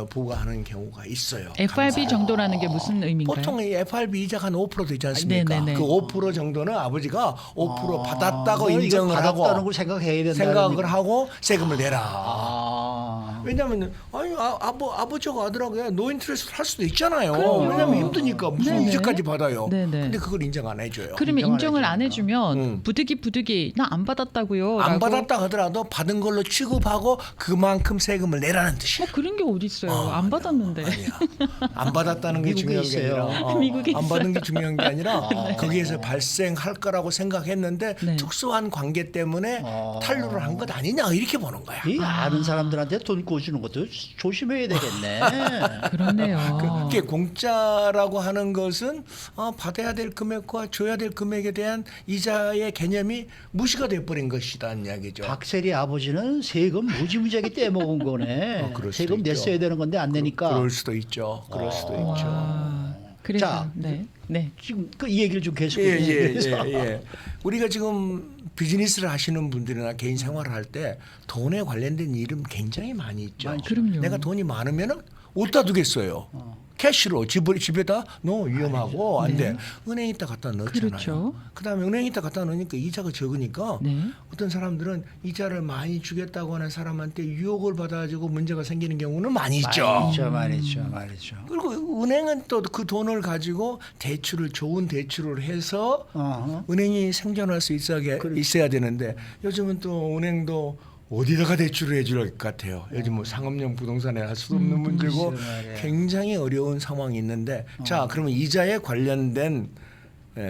E: 부과하는 경우가 있어요.
D: FRB 정도라는 게 무슨 의미인가요?
E: 보통 이 FRB 이자가 한 5% 되지 않습니까?
D: 네네네.
E: 그 5% 정도는 아버지가 5% 받았다고
B: 이걸
E: 인정을
B: 받았다는
E: 하고
B: 걸 생각해야 된다는
E: 생각을 하고 세금을 내라. 왜냐하면 아니 아버지가 아들하고 노 인트레스트 할 수도 있잖아요.
D: 그럼요.
E: 왜냐하면 힘드니까 무슨
D: 네네.
E: 이자까지 받아요.
D: 네네.
E: 근데 그걸 인정 안 해줘요.
D: 그러면 인정을 안 해주면
E: 응.
D: 부득이 나 안 받았다고요.
E: 안
D: 라고.
E: 받았다 하더라도 받은 걸로 취급하고 그만큼 세금을 내라는 뜻이에요.
D: 뭐 그런 게 어디 있어요? 안 받았는데.
E: 아니야. 안 받았다는 게
B: 미국에
E: 중요한 게
B: 있어요.
E: 아니라
D: 미국에
E: 안 받은 게 중요한 게 아니라
B: 네.
E: 거기에서 발생할 거라고 생각했는데
D: 네.
E: 특수한 관계 때문에 탄류를 한 것 아니냐 이렇게 보는 거야.
B: 이 아는 사람들한테 돈 꿔주는 것도 조심해야 되겠네.
D: 그러네요.
E: 그게 공짜라고 하는 것은 받아야 될 금액과 줘야 될 금액에 대한 이자의 개념이 무시가 돼버린 것이라는 이야기죠.
B: 박세리 아버지는 세금 무지무지하게 떼먹은 거네.
E: 그럴 수도
B: 세금
E: 있죠.
B: 냈어야 되는 건데 안 내니까.
E: 그럴 수도 있죠. 그럴 수도 있죠.
D: 아, 그래서
B: 자,
D: 네.
B: 지금 이 얘기를 좀 계속해
E: 예.
B: 주세요.
E: 우리가 지금 비즈니스를 하시는 분들이나 개인 생활을 할 때 돈에 관련된 일은 굉장히 많이 있죠.
D: 그럼요.
E: 내가 돈이 많으면은 어디다 두겠어요. 캐시로 집에다 넣어 위험하고 안 돼. 은행에 있다 갖다 넣잖아요.
D: 그렇죠.
E: 그다음에 은행에 있다 갖다 넣으니까 이자가 적으니까
D: 네.
E: 어떤 사람들은 이자를 많이 주겠다고 하는 사람한테 유혹을 받아가지고 문제가 생기는 경우는 많이 있죠.
B: 말이죠.
E: 그리고 은행은 또 그 돈을 가지고 좋은 대출을 해서
B: 어허.
E: 은행이 생존할 수 있어야 되는데 요즘은 또 은행도 어디다가 대출을 해줄 것 같아요. 요즘 뭐 상업용 부동산에 할 수도 없는 문제고
B: 글쎄 말이에요.
E: 굉장히 어려운 상황이 있는데 자 그러면 이자에 관련된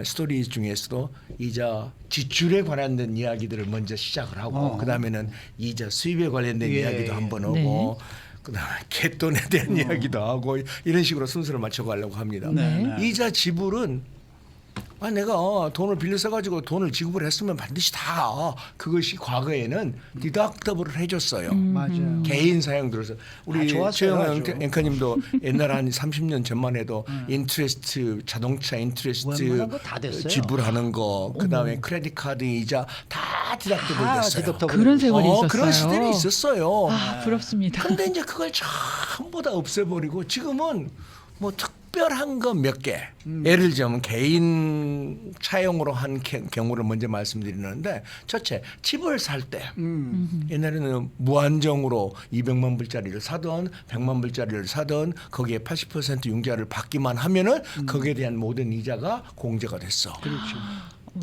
E: 스토리 중에서도 이자 지출에 관련된 이야기들을 먼저 시작을 하고 그다음에는 이자 수입에 관련된
B: 예,
E: 이야기도
B: 예.
E: 한번 오고 그다음에 갯돈에 대한 이야기도 하고 이런 식으로 순서를 맞춰가려고 합니다.
B: 네.
E: 이자 지불은 내가 돈을 빌려서 가지고 돈을 지급을 했으면 반드시 다 그것이 과거에는 디덕터블을 해줬어요.
B: 맞아요.
E: 개인 사용 들어서 우리
B: 좋았어요,
E: 최영영
B: 아주.
E: 앵커님도 옛날 한 30년 전만 해도 인트레스트 자동차 인트레스트
B: 웬만한 거다 됐어요.
E: 지불하는 거 그다음에 크레딧 카드 이자 다 디덕터블
B: 다
E: 됐어요.
B: 디덕터블.
D: 그런 세월이 있었어요.
E: 그런 시대는 있었어요.
D: 아, 부럽습니다.
E: 근데 이제 그걸 전부 다 없애버리고 지금은 뭐 특별한 거 몇 개. 예를 들자면 개인 차용으로 한 경우를 먼저 말씀드리는데 첫째 집을 살 때 옛날에는 무한정으로 200만 불짜리를 사든 100만 불짜리를 사든 거기에 80% 융자를 받기만 하면은 거기에 대한 모든 이자가 공제가 됐어.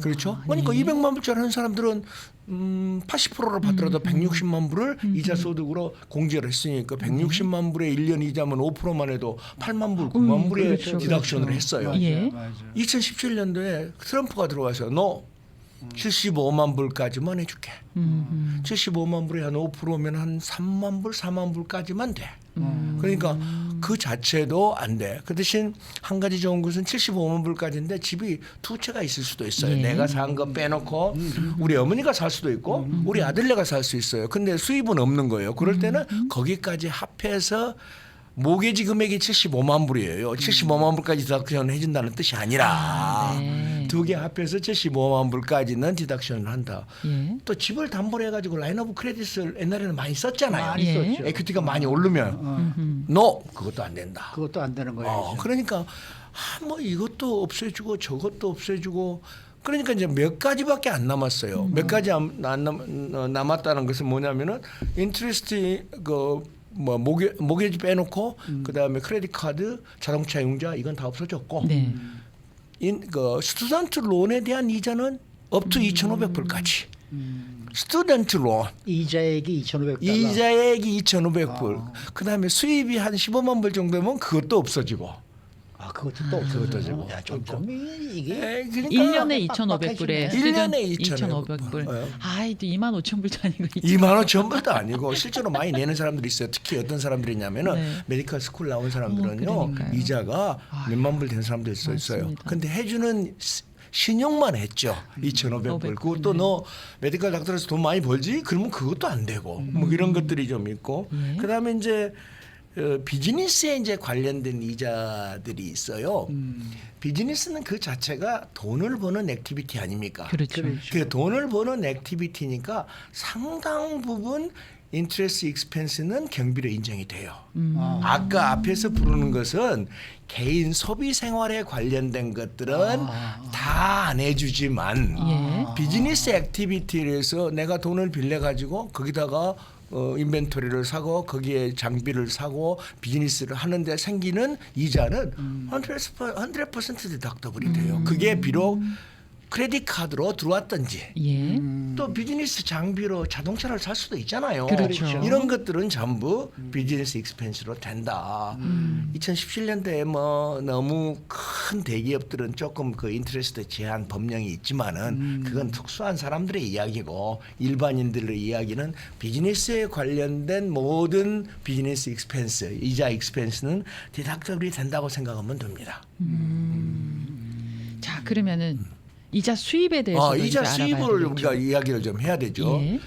E: 그렇죠. 그러니까 200만 불짜리 하는 사람들은 80%를 받더라도 160만 불을 이자 소득으로 공제를 했으니까 160만 불에 1년 이자면 5%만 해도 8만 불, 9만 불의
D: 그렇죠,
E: 디덕션을
D: 그렇죠.
E: 했어요.
D: 예.
E: 2017년도에 트럼프가 들어와서 너 75만 불까지만 해줄게. 75만 불에 한 5%면 한 3만 불, 4만 불까지만 돼. 그러니까 그 자체도 안 돼. 그 대신 한 가지 좋은 것은 75만 불까지인데 집이 두 채가 있을 수도 있어요.
D: 예.
E: 내가 산 거 빼놓고 우리 어머니가 살 수도 있고 우리 아들네가 살 수 있어요. 근데 수입은 없는 거예요. 그럴 때는 거기까지 합해서 모기지 금액이 75만 불이에요. 75만 불까지 디덕션 해준다는 뜻이 아니라
D: 네.
E: 두 개 합해서 75만 불까지는 디덕션을 한다.
D: 예.
E: 또 집을 담보로 해가지고 라인 오브 크레딧을 옛날에는 많이 썼잖아요.
B: 많이
D: 예.
B: 썼죠.
E: 에퀴티가 많이 오르면 그것도 안 된다.
B: 그것도 안 되는 거예요. 이제.
E: 그러니까 뭐 이것도 없애주고 저것도 없애주고 그러니까 이제 몇 가지밖에 안 남았어요. 몇 가지 남았다는 것은 뭐냐면은 인트레스트 뭐 모게지 빼놓고 그다음에 크레딧 카드, 자동차 융자 이건 다 없어졌고
D: 네.
E: 스튜던트 론에 대한 이자는 업투 2,500불까지. 스튜던트 론
B: 이자액이 2,500달러.
E: 이자액이 2,500불. 그다음에 수입이 한 15만 불 정도면 그것도 없어지고.
B: 그것도 또 없어졌죠.
E: 야,
B: 점점 이게
E: 그러니까
D: 1년에
B: 빡빡해지네.
D: 2,500불에
E: 1년에
D: 2,500불. 아이, 또 25,000불도 아니고
E: 2만 원 전부도 아니고 실제로 많이 내는 사람들이 있어요. 특히 어떤 사람들이냐면은
D: 네.
E: 메디컬 스쿨 나온 사람들은요.
D: 그러니까요.
E: 이자가 몇만 불 되는 사람도 있어요.
D: 맞습니다.
E: 근데 해주는 신용만 했죠. 2,500불. 그것도 너 메디컬 닥터에서 돈 많이 벌지? 그러면 그것도 안 되고 뭐 이런 것들이 좀 있고.
D: 예.
E: 그다음에 이제 비즈니스에 이제 관련된 이자들이 있어요. 비즈니스는 그 자체가 돈을 버는 액티비티 아닙니까?
D: 그렇죠.
E: 그 돈을 버는 액티비티니까 상당 부분 인트레스트 익스펜스는 경비로 인정이 돼요. 아까 앞에서 부르는 것은 개인 소비 생활에 관련된 것들은 다 안 해주지만
D: 예.
E: 비즈니스 액티비티에서 내가 돈을 빌려 가지고 거기다가 인벤토리를 사고 거기에 장비를 사고 비즈니스를 하는데 생기는 이자는 100% 디덕터블이 돼요. 그게 비록 크레딧 카드로 들어왔든지
D: 예.
E: 또 비즈니스 장비로 자동차를 살 수도 있잖아요.
D: 그렇죠.
E: 이런 것들은 전부 비즈니스 익스펜스로 된다. 2017년도에 뭐 너무 큰 대기업들은 조금 그 인트레스트 제한 법령이 있지만은 그건 특수한 사람들의 이야기고 일반인들의 이야기는 비즈니스에 관련된 모든 비즈니스 익스펜스, 이자 익스펜스는 디덕터블이 된다고 생각하면 됩니다.
D: 자, 그러면은 이자 수입에 대해서
E: 이자 수입을 우리가 이야기를 좀 해야 되죠.
D: 예.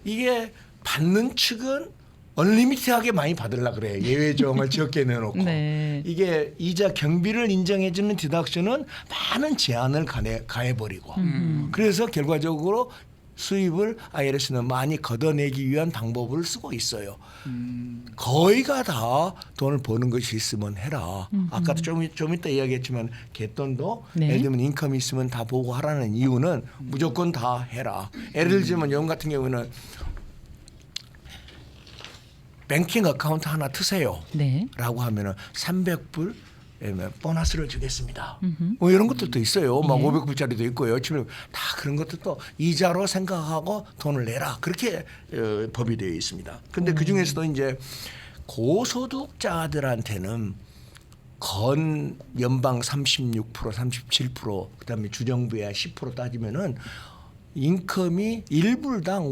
E: 이게 받는 측은 얼리미티하게 많이 받으려고 그래요. 예외 조항을 적게 내놓고.
D: 네.
E: 이게 이자 경비를 인정해주는 디덕션은 많은 제한을 가해버리고. 그래서 결과적으로 수입을 IRS는 많이 걷어내기 위한 방법을 쓰고 있어요. 거의가 다 돈을 버는 것이 있으면 해라. 아까도 좀 이따 이야기했지만 갯돈도
D: 네.
E: 예를 들면 인컴이 있으면 다 보고 하라는 이유는 무조건 다 해라. 예를 들면 영국 같은 경우는 뱅킹 어카운트 하나 트세요.
D: 네.
E: 라고 하면은 300불 보너스를 주겠습니다. 뭐 이런 것들도 있어요. 막 500불짜리도 있고요. 지금 다 그런 것들도 이자로 생각하고 돈을 내라. 그렇게 법이 되어 있습니다. 근데 그 중에서도 이제 고소득자들한테는 건 연방 36%, 37%, 그다음에 주정부야 10% 따지면은 인컴이 1불당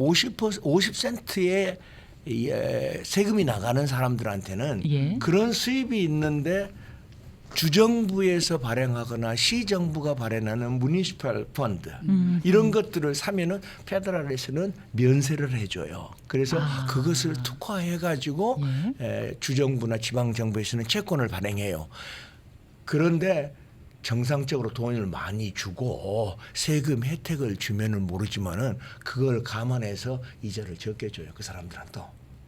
E: 50센트의 세금이 나가는 사람들한테는
D: 예.
E: 그런 수입이 있는데 주정부에서 발행하거나 시정부가 발행하는 무니시팔 펀드 이런 것들을 사면은 페더럴에서는 면세를 해줘요. 그래서 그것을 특화해가지고 주정부나 지방정부에서는 채권을 발행해요. 그런데 정상적으로 돈을 많이 주고 세금 혜택을 주면은 모르지만은 그걸 감안해서 이자를 적게 줘요. 그 사람들한테.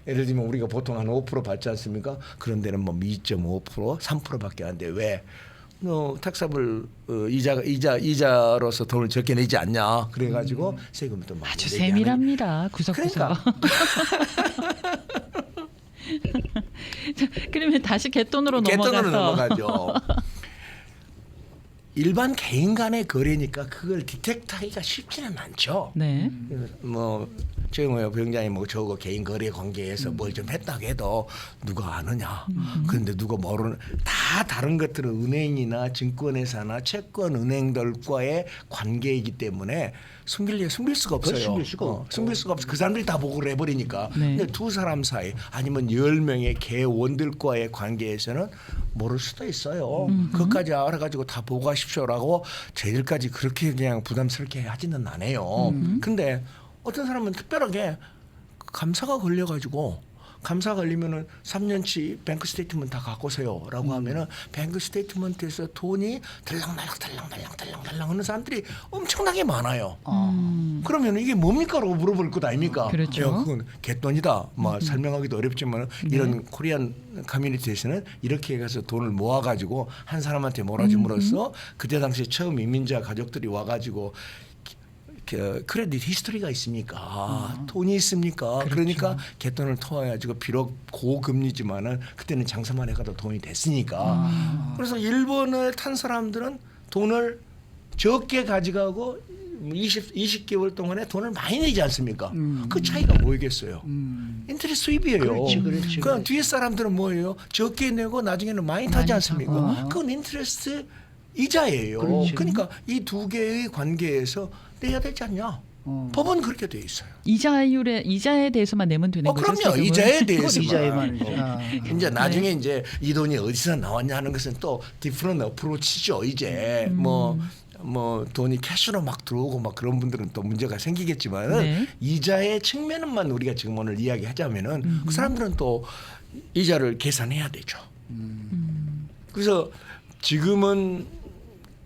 E: 예를 들면 우리가 보통 한 5% 받지 않습니까? 그런 데는 뭐 2.5%, 3%밖에 안 돼. 왜? 너 텍사블 이자로서 돈을 적게 내지 않냐? 그래가지고 세금을 또 많이
D: 아주
E: 내게 하는
D: 세밀합니다. 구석구석.
E: 그러니까.
D: 자, 그러면 다시 갯돈으로
E: 갯돈으로
D: 넘어가서
E: 넘어가죠. 일반 개인 간의 거래니까 그걸 디텍트하기가 쉽지는 않죠.
D: 네.
E: 뭐 최영호 부장이 뭐 저거 개인 거래 관계에서 뭘 좀 했다고 해도 누가 아느냐. 그런데 누가 모르는 다 다른 것들은 은행이나 증권회사나 채권 은행들과의 관계이기 때문에 숨길 수가 없어요.
B: 숨길 수가 없고.
E: 숨길 수가 없어. 그 사람들이 다 보고를 해버리니까.
D: 네.
E: 근데 두 사람 사이 아니면 10명의 개원들과의 관계에서는 모를 수도 있어요. 그것까지 알아가지고 다 보고하십시오라고 저희들까지 그렇게 그냥 부담스럽게 하지는 않아요. 근데 어떤 사람은 특별하게 감사가 걸려가지고 감사 걸리면은 3년치 뱅크 스테이트먼트 다 갖고 오세요라고 하면은 뱅크 스테이트먼트에서 돈이 달랑달랑 하는 사람들이 엄청나게 많아요. 그러면 이게 뭡니까라고 물어볼 것 아닙니까?
D: 그렇죠.
E: 야, 그건 갯돈이다. 뭐 설명하기도 어렵지만 이런 코리안 커뮤니티에서는 이렇게 가서 돈을 모아가지고 한 사람한테 몰아줌으로써 그때 당시에 처음 이민자 가족들이 와가지고 크레딧 히스토리가 있습니까? 돈이 있습니까?
D: 그렇죠.
E: 그러니까 갯돈을 통해가지고 비록 고금리지만은 그때는 장사만 해가도 돈이 됐으니까. 그래서 일본을 탄 사람들은 돈을 적게 가져가고 20개월 동안에 돈을 많이 내지 않습니까? 그 차이가 뭐겠어요? 인터넷 수입이에요.
B: 그렇지.
E: 그럼 뒤에 사람들은 뭐예요? 적게 내고 나중에는 많이 타지 않습니까? 그건 인터레스트 이자예요.
B: 그렇지.
E: 그러니까 이 두 개의 관계에서 내야 되지 않냐? 법은 그렇게 돼 있어요.
D: 이자에 대해서만 내면 되는 거죠.
E: 그럼요.
D: 세금은?
E: 이자에 대해서
B: 그건 이자에만.
E: 이제 나중에 이제 이 돈이 어디서 나왔냐 하는 것은 또 디프런 어프로치죠. 이제 뭐 돈이 캐시로 막 들어오고 막 그런 분들은 또 문제가 생기겠지만은
D: 네.
E: 이자의 측면만 우리가 지금 오늘 이야기하자면은 그 사람들은 또 이자를 계산해야 되죠. 그래서 지금은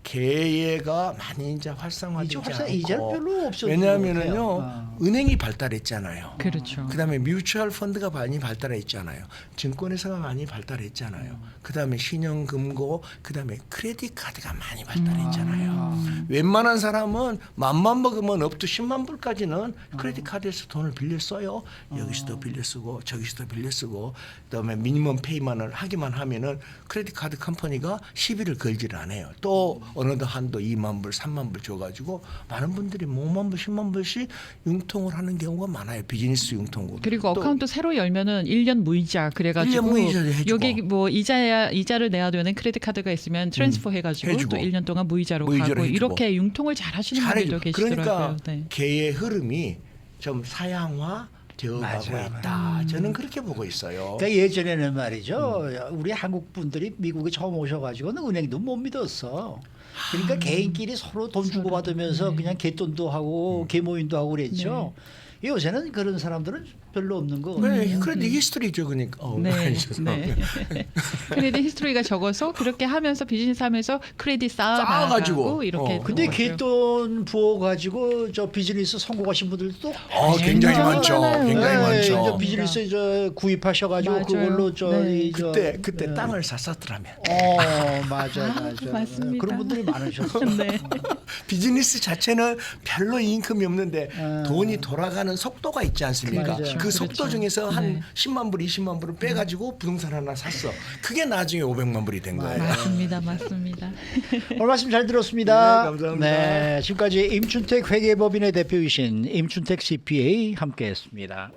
E: 계획가 많이 이제 활성화되지 않고
B: 이자는 별로 없어진
E: 왜냐하면은요
B: 것 같아요.
E: 은행이 발달했잖아요.
D: 그렇죠.
E: 그다음에 뮤추얼 펀드가 많이 발달했잖아요. 증권회사가 많이 발달했잖아요. 그다음에 신용금고, 그다음에 크레딧 카드가 많이 발달했잖아요. 웬만한 사람은 맘만 먹으면 업투 10만 불까지는 크레딧 카드에서 돈을 빌려 써요. 여기서도 빌려 쓰고 저기서도 빌려 쓰고 그다음에 미니멈 페이만을 하기만 하면은 크레딧 카드 컴퍼니가 시비를 걸지를 않아요. 또 어느덧 한도 2만 불, 3만 불 줘가지고 많은 분들이 5만 불, 10만 불씩 융통을 하는 경우가 많아요. 비즈니스 융통으로.
D: 그리고
E: 또
D: 어카운트 새로 열면은 1년 무이자 그래가지고
E: 1년 무이자도 해주고.
D: 여기 뭐 이자를 내야 되는 크레딧 카드가 있으면 트랜스퍼 해가지고
E: 해주고.
D: 또 1년 동안 무이자로
E: 무이자로
D: 가고
E: 해주고.
D: 이렇게 융통을 잘 하시는 분들도
E: 잘해줘.
D: 계시더라고요.
E: 그러니까
D: 네.
E: 개의 흐름이 좀 사양화 되어가고
B: 맞아요.
E: 있다. 저는 그렇게 보고 있어요.
B: 그러니까 예전에는 말이죠. 우리 한국 분들이 미국에 처음 오셔가지고는 은행도 못 믿었어. 그러니까 개인끼리 서로 돈 주고받으면서 그냥 개돈도 하고 개모임도 하고 그랬죠. 요새는 그런 사람들은 별로 없는 거 같아요.
E: 네, 그래도 히스토리죠, 그러니까.
D: 네,
E: 죄송합니다.
D: 네. 크레딧 히스토리가 적어서 그렇게 하면서 비즈니스 하면서 크레딧
E: 쌓아가지고.
D: 쌓아가지고 이렇게.
B: 근데
D: 또
B: 개돈 부어가지고 저 비즈니스 성공하신 분들도
E: 굉장히 많죠.
D: 많아요.
E: 굉장히
B: 네,
E: 많죠.
B: 저 비즈니스 저 구입하셔가지고
D: 맞아요.
B: 그걸로 저
D: 네.
B: 이 저-
E: 그때 땅을 샀었더라면
B: 맞아.
D: 맞습니다.
B: 그런 분들이 많으셨어.
D: 네.
E: 비즈니스 자체는 별로 인컴이 없는데
B: 아.
E: 돈이 돌아가는 속도가 있지 않습니까?
B: 맞아요.
E: 그 속도
D: 그렇죠.
E: 중에서 한
D: 네.
E: 10만 불, 20만 불을 빼가지고 부동산 하나 샀어. 그게 나중에 500만 불이 된 거예요.
D: 맞습니다, 맞습니다.
B: 오늘 말씀 잘 들었습니다.
E: 네, 감사합니다.
B: 네, 지금까지 임춘택 회계법인의 대표이신 임춘택 CPA 함께했습니다.